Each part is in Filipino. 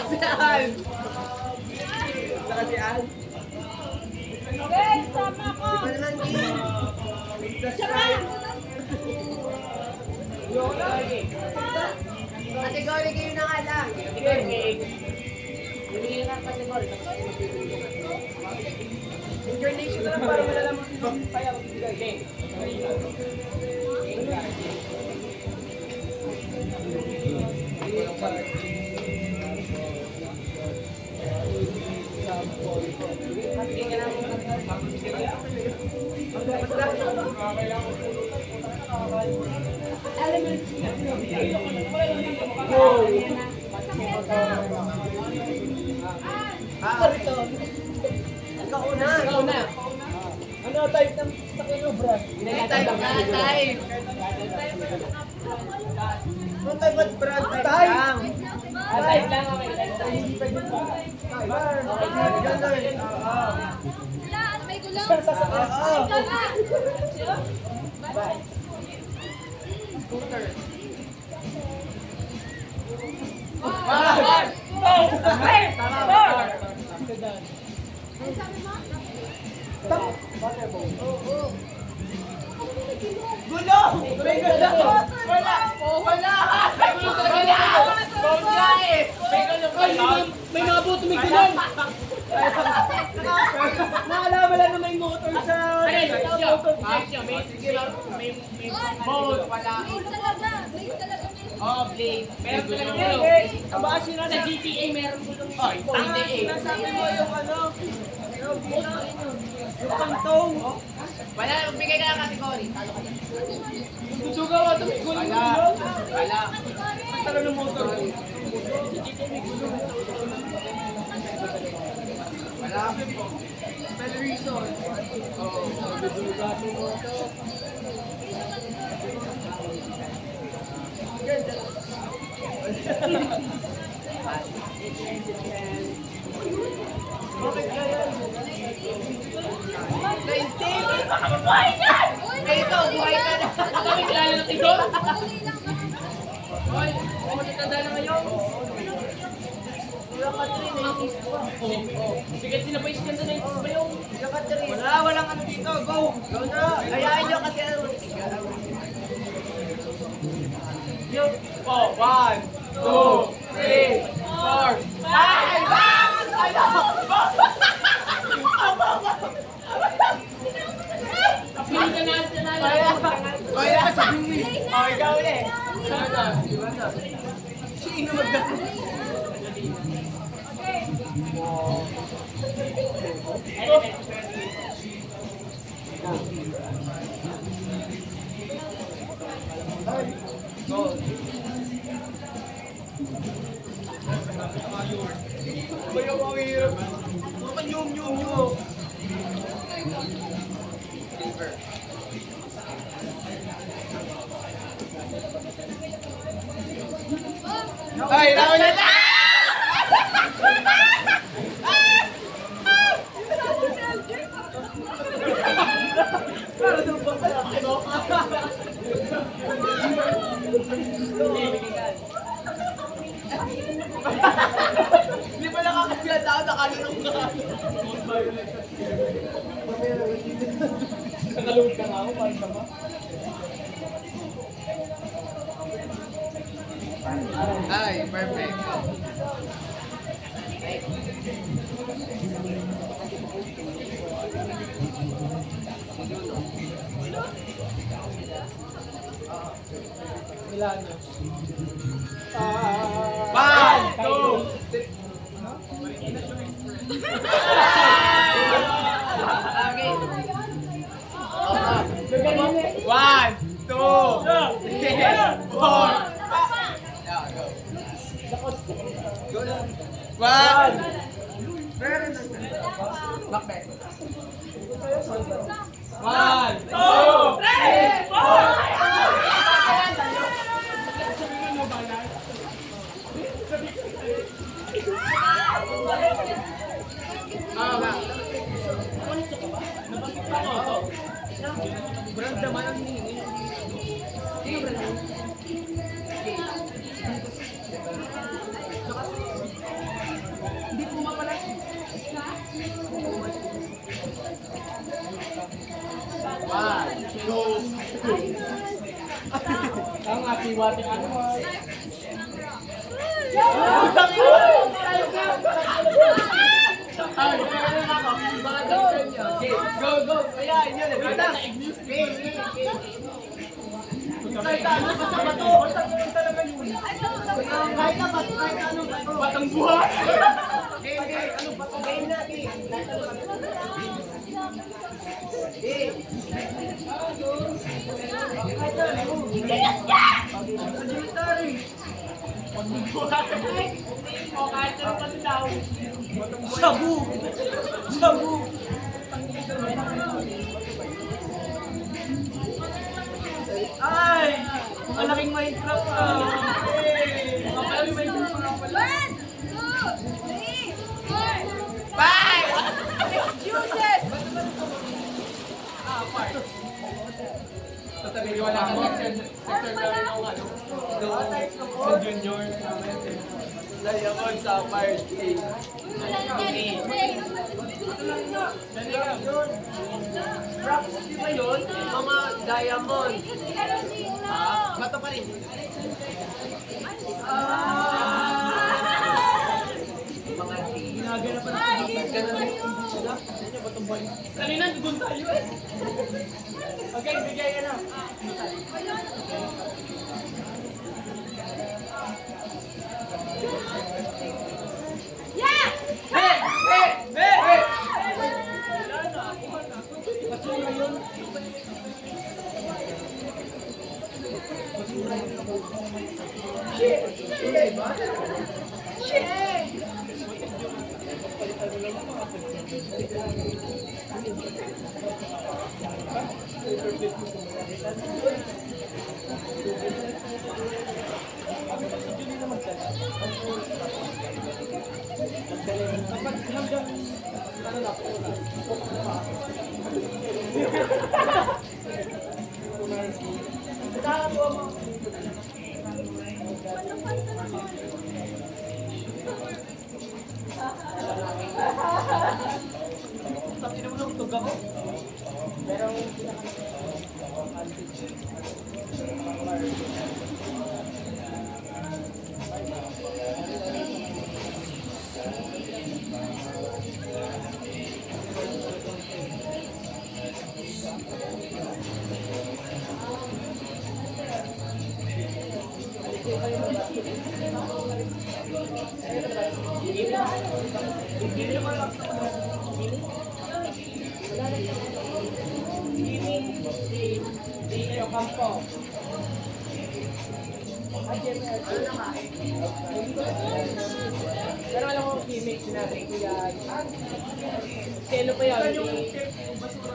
Si Al. Saka si Al. Ben, sama ko. Sama. Category kayo na nga lang. Incarnation na lang para malalaman mo yung payang bigay. Ikaw una. Ano type ng sakyan mo, bro? Type. Ano type at brand? Type lang. Type lang, okay. May gulong. Scooter. Gulong! May gulong! Wala! May gulong talaga! Bongga eh! May gulong! May mga buto may gulong! Naalaman lang na may motor sa... May motor. boat. Blade talaga. Oh, blade. Meron talaga gulong. Baka Sa GTA meron gulong. sinasabi mo yung ano? Yung pantong. Wala, magbigay ka ng category. Susugaw ato may gulong. Wala. Ang tagal ng motor. Wala. May reason. Bakit kaya? Buhay yan! Ito, buhay ka na. Kami kilala ng ito? Hoy, matanda na ngayon. Wala ka rin, 90s pa. Sigat sila pa iskanda na ito ba yung? Wala ka rin. Walang ano dito. Go! Go na! Hayaan nyo kasi ano. Yung, 1, 2, 3, 4, 5! Pili ka natin na Kaya ka sa bumi. Okay, ikaw ulit. Sino magdami? Go. Bayaw ang hirap. Yung. Ay, naku na! Hindi pa nakakapila tao, nakalunong ka. Nakalunong ka nga ako, parang sama. Ay, perfect. Ilan yun? 1, 2, 3. One, two, three, 4. Go lang. 1. Bakit? 1, 2, 3, 4. Brand naman ang hinihingi. Sino brand naman? Water ano mo. Go, go! Ayan, yun. Basta. Kahit ano, basta bato. Basta talaga yun. Kahit na bato, kahit ano bato. Batang buhay! Game, game. Ano bato? Game natin. Kahit ano bato. Eh. Kahit ano. Sa military. Shabu! Shabu! Ay! Malaking Minecraft ka! Malaking Minecraft ka pala! Bye! Excuses! Wala ka sector namin ng ano. Sa junior. Diamond sa Fire King. Rocks, di ba yun? Mga diamond. Bato pa rin. Mga ginaganapan ng ganun. Kanina, dugun tayo eh. Okay, bigay ka na. Hey! Hey! Hey! Basura yun. Shit! Shit! Shit! Tapi naman ang tug ako. Merong Campo. Pero alam mo, gimmick natin, kuya. Si ano pa yun?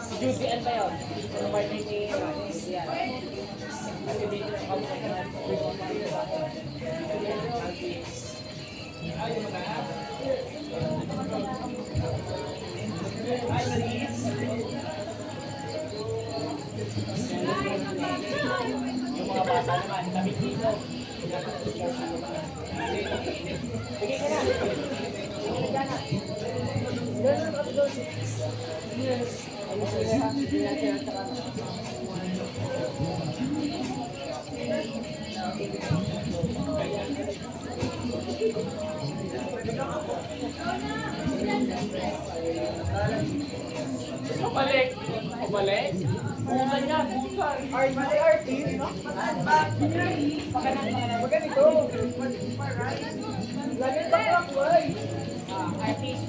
Si Judy Ann pa yun? Ano ba yun ni Judy Ann? Kasi dito yung kampo na yung mga bata naman, kami dito. Sige ka na. Sige ka na. Doon na kami doon. Yes. Ayun sila ha. Hindi natin ang saka. Kabalik. Kabalik? Bukan yan, bukan. Mali artist, no? Maganito. Lagi ba clockwise? Artist.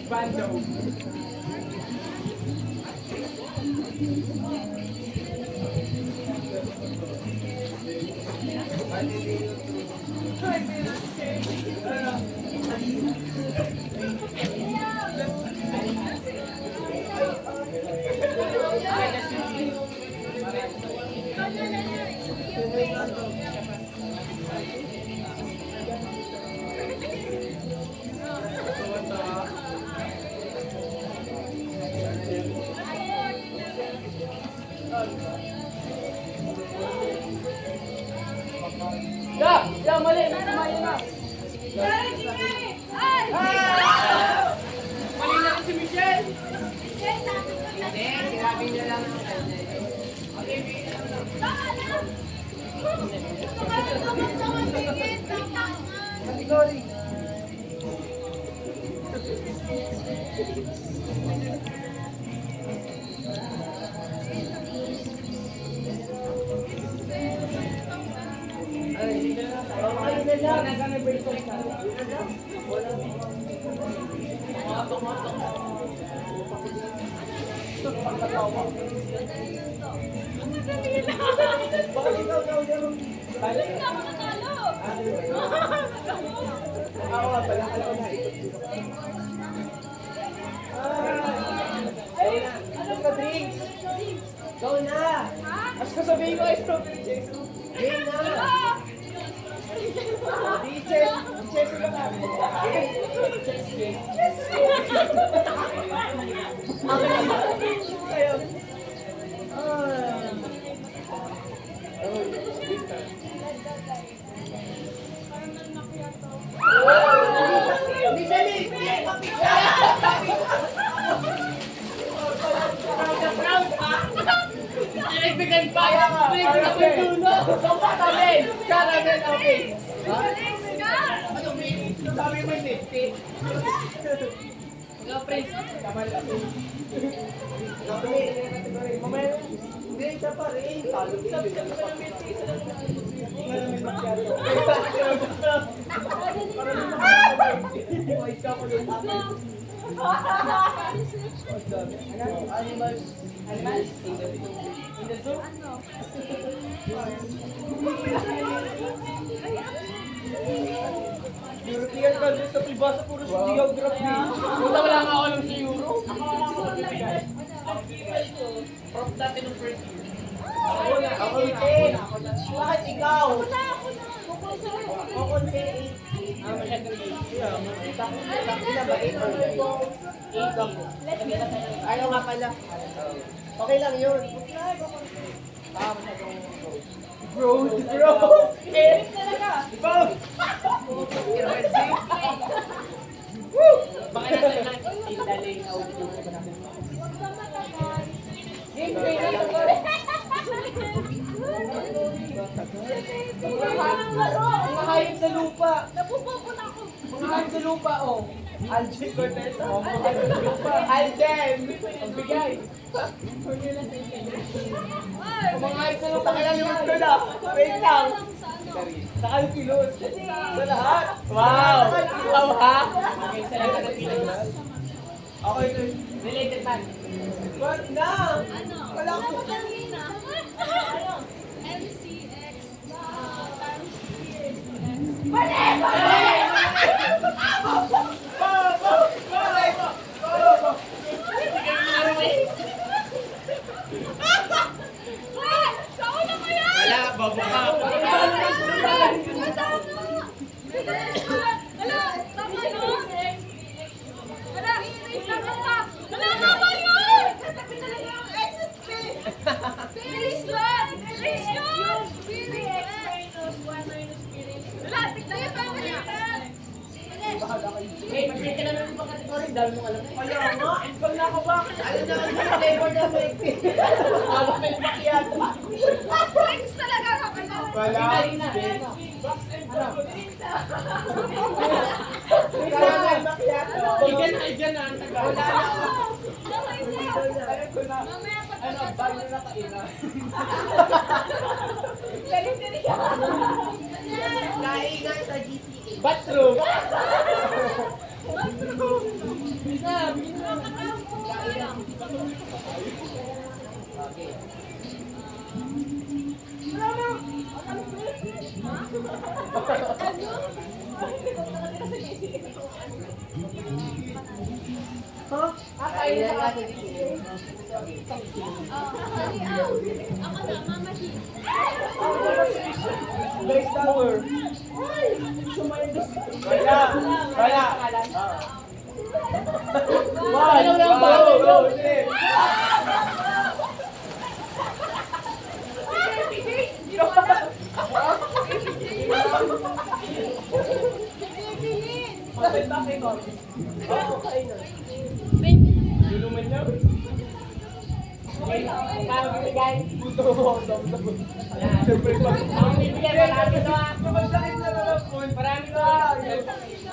Bando. Ya, mali. Mali na. Mali na si Michelle. Hindi, sinabi niyo lang. Okay, Category. Ay, na lang. Nag-anniversary ka. Wala. Bakit ikaw daw yung balik? Ako nga pala, alam ko na ito. Ano ka, drinks? Go na! As ko sabihin ko ay strawberry chase. Game na! Chase ka na. Chase game. Kayo. Nagbigan pa! Nagbigan pa yung dulo! Caramel! Caramel, okay! Sabi mo yung 50? Mga prince! Mamaya, hindi, isa pa rin. Talo din. Caramel macchiato. Ay, ka pa rin. Animals. Animals? In the zoo? European countries na pribasa, puro sa geography. Punta wala nga ako alam sa Euro. Prof dati nung first year. Ako din. Bakit ikaw? Ako din. Ayaw nga pala. Okay lang yun. Bro. Baka nasa natin, indalay na audio. Mga hayop sa lupa. Napupupuna ako. Mga hayop sa lupa, oh. Aljen Cortez. Mga hayop sa lupa. Aljen. Ang bigay. Mga hayop sa lupa. Kaya naman ko na. Wait lang. Sa Alkilos. Sa lahat. Wow! Wow ha? Okay, sa lahat ng Pilipinas. Okay, Related man. What na? Ano? Wala ko. Ano kanina? MCX times 3. Kauna ko yan! Wala, babo ka. Wala, tama yun! Wala, i-erase lang ka! Wala, tama yun! Katabi talaga yung exit pay! Erase yun! Erase yun! Erase minus 1 minus erase. Wala, tignan yung pangalitan! Hey, mag-break ka na ng ibang kategory. Dami mong alam. Kaya nga, pag nakabakit, alam na ang flavor na may Caramel macchiato. Drinks talaga kapag Wala. Ina. Caramel macchiato. Igan na ang tagal. Wala na. Mamaya pag Ano, bago na kaina. Naigan sa GCA. Bathroom. Ha? Kakain na sa GCA. Ako na, Mama G. Grace Tower. Wala. Wala. One. Go. Three. Bakit ko? Ako kain na. Luluman niya. Okay, guys. Siyempre, ang bibigyan marami to ah. Marami to ah.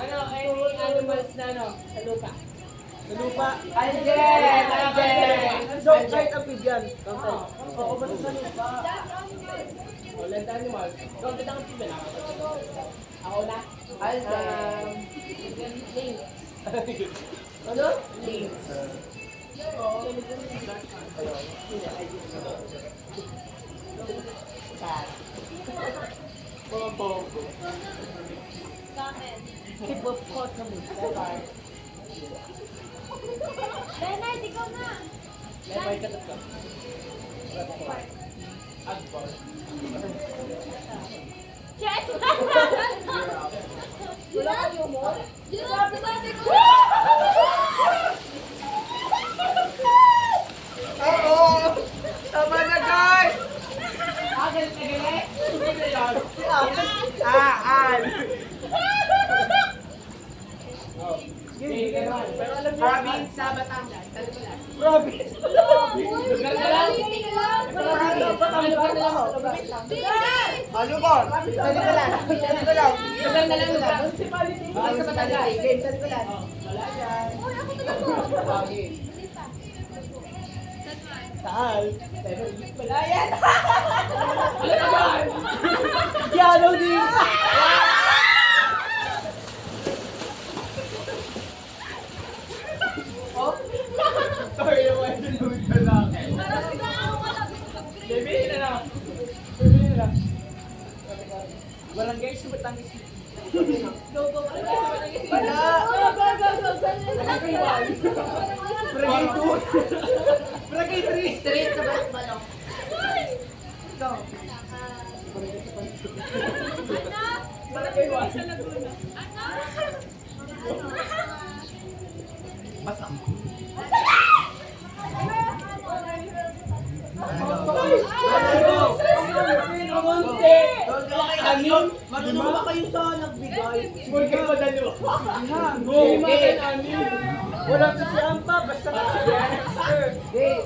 Ano, any animals na ano, sa lupa. Sa lupa. Alden! So, kahit amphibian. Oo, basta sa lupa. Oh, land animals. Counted ang amphibian. Ako na. Link. Ano? Link. Hippopotamus. Leonard, ikaw na. May katat ka. Agbor. Check! Wala ka yung mo? Giraffe, dati ko! Oo! Tama na, guys! Galit na galit? Hindi na yun. Aan! Okay, ganun. Pero alam niyo, Province sa Batangas. Province! Lugar na lang. Lugar na lang. Ano ba? Sali ko lang. Sali ko lang. Lugar na lang. Municipality. Sa Batangas. Sali ko lang. Wala yan. Uy, ako talaga. Okay. Saan? Pero wala yan. Wala yan. Piano din! Sorry naman. Sinunod ka lang. Marami na ako malapit sa grade. Baby na lang. Baby na lang. Barangay sa Batangas. Go, go, barangay sa barangay. Wala! Go, go, go, go. Brigay 2! Brigay 3! Street sa Balong. Ikaw. Barangay 1. Basta. Marunong ba kayo sa nagbigay? Burger pa dalawa. Okay. Anim. Walang sasiyaan pa, basta answer. Okay.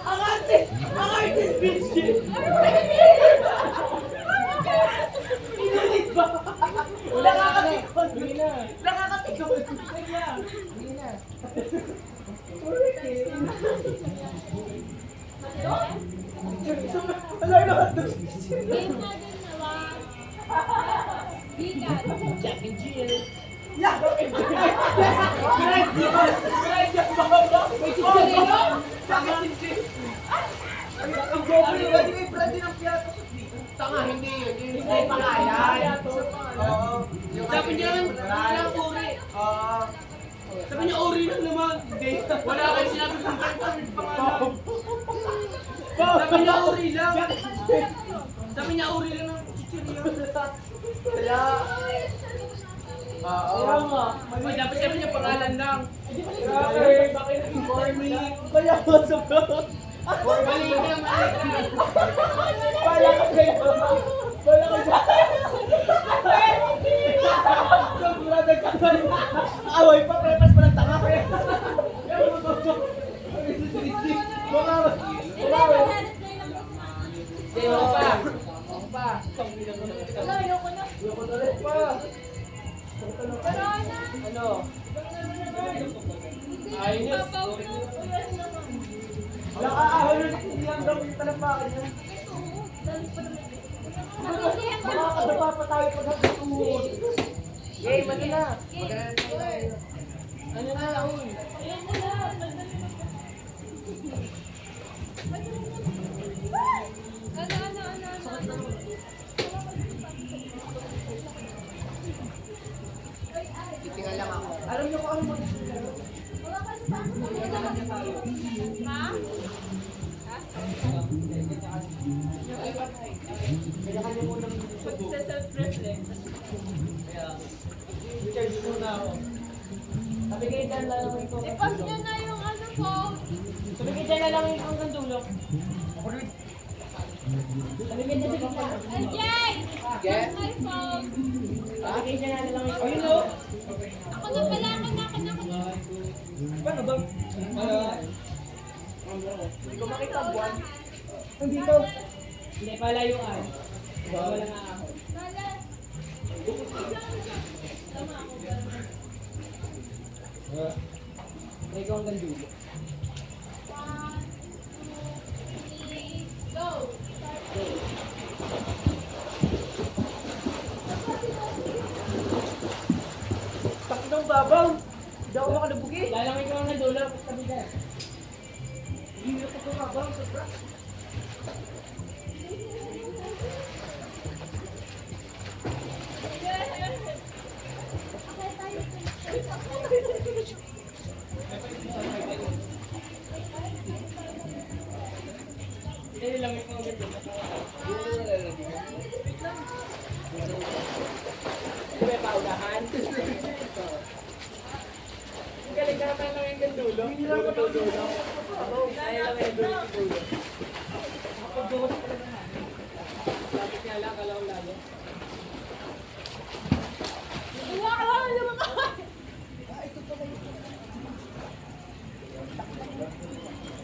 Ang arte, bitch! Pinilit ba? Nakakatikot. Hindi na. Nakakatikot. Hindi na. Wala na ka doon. Game na din na ba? Bigat. Jack and Jill. Yeah! Ang goblin, pwede may brand din ang piyato. Tanga, hindi yun. Hindi pangalan. Oo. Sabi niya naman, walang uri. Oo. Sabi niya, uri lang naman. Hindi. Wala kayo sinabi kung pangalan. Sabi niya, uri lang. Sabi niya, uri lang ng chichirya. Kaya... Kaya nga. Uy, dapat sabi niya, pangalan lang. Grabe, bakit naging corny? Kaya mo sa vlog. Mali ka, mali ka. Wala ka kaya. Wala ka dyan. Sobrang nagkakaroon. Away pa, prepas pa ng tanga. Mga... Hindi, wala pa. Wala pa. Wala, ayoko na. Ayoko na rin pa. Pero na. Ano? Ayos. Wala ka ahon ulit. Hindi lang daw yung talampakan niya. Mga kadapa pa tayo pag hapituhod. Yay, mali na. Ano na, uy? Titingnan lang ako. Alam niyo kung ano mo Ha? Kanya-kanya mo nang subo. Sa self-reflect. Recharge muna ako. Sabi kayo dyan lang ito. I-post nyo na yung ano po. Sabi kayo dyan lang yung hanggang dulo. Sabi kayo dyan sa gitna. Ajay! Yes? My phone. Sabi kayo dyan lang yung Ayun o. Ako na pala, ako na. Paano ba? Hindi ko makita buwan. Dito. Hindi, palayuan. Wala nga ako. Dala. Tama ako. Ikaw hanggang dulo. 1, 2, 3, go! Takinong babaw. Hindi ako makalabugi. Lalangin ko hanggang dulo. Sabi dyan. Hindi ako babaw. Sobra. Hindi, lalangin ko hanggang dulo. Hindi ba paunahan? Ang galing ka naman lang hanggang dulo. Hindi lang ako dulo. Ay, lang yung dulo sa dulo. Kapag-duwas ka naman. Lapit nga lang, kalaw lalo. Iwa ka lang, iwa ka lang.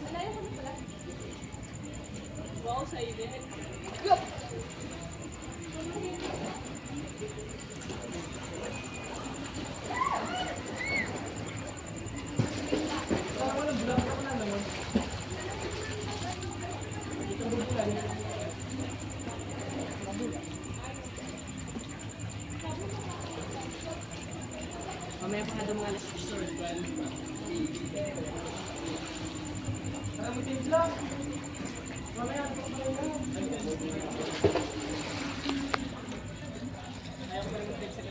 Malayo ka na pala. Wow, sa ilin. Mamaya pa nga daw mga alas 6 or 12. Parang may timpla. Mamaya. Ayaw ko pa rin mag-text sa